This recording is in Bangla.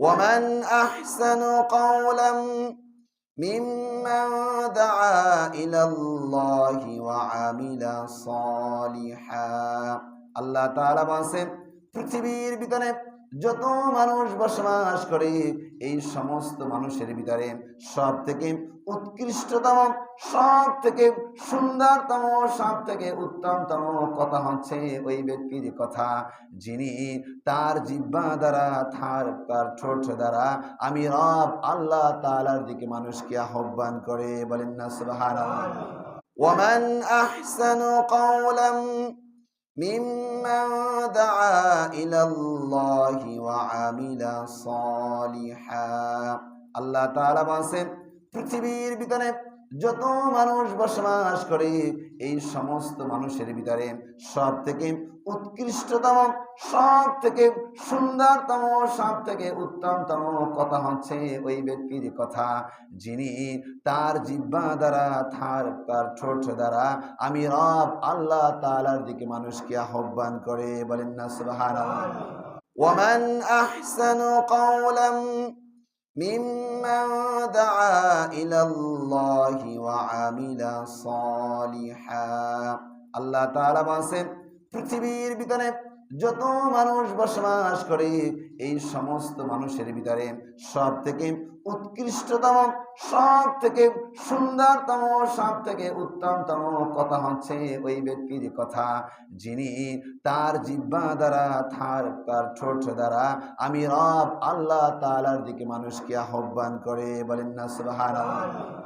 ومن أحسن قولا ممن دعا إلى الله وعمل صالحا আল্লাহ তাআলা বলেন পৃথিবীর ভিতরে যত মানুষ বসবাস করে এই সমস্ত মানুষের ভিতরে সবথেকে উৎকৃষ্টতম, সবথেকে সুন্দরতম, সবথেকে উত্তমতম কথা হচ্ছে ওই ব্যক্তির কথা যিনি তার জিহ্বা দ্বারা তার ঠোঁট দ্বারা আমি রব আল্লাহ তাআলার দিকে মানুষকে আহ্বান করে। বলেন না সুবহানাল্লাহ। ওয়ামান আহসানু কাওলাম মিম্মান দাআ ইলাল্লাহি ওয়া আমিলা সালিহা আল্লাহ তাআলা বলেন পৃথিবীর ভিতরে যত মানুষ বসবাস করে এই সমস্ত মানুষের ভিতরে সবথেকে উৎকৃষ্টতম, সবথেকে সুন্দরতম, সবথেকে উত্তমতম কথা হচ্ছে ওই ব্যক্তির কথা যিনি তার জিহ্বা দ্বারা তার ঠোঁট দ্বারা আমি রব আল্লাহ তাআলার দিকে মানুষকে আহ্বান করে। বলেন না সুবহানাল্লাহ। ওয়ামান আহসানু কাওলাম মিম্মান দাআ ইলাল্লাহি ওয়া আমিলা সালিহা আল্লাহ তাআলা বলেন পৃথিবীর ভিতরে যত মানুষ বসবাস করে এই সমস্ত মানুষের ভিতরে সবথেকে উৎকৃষ্টতম, সবথেকে সুন্দরতম, সবথেকে উত্তমতম কথা হচ্ছে ওই ব্যক্তির কথা যিনি তার জিহ্বা দ্বারা তার ঠোঁট দ্বারা আমি রব আল্লাহ তাআলার দিকে মানুষকে আহ্বান করে। বলেন না সুবহানাল্লাহ।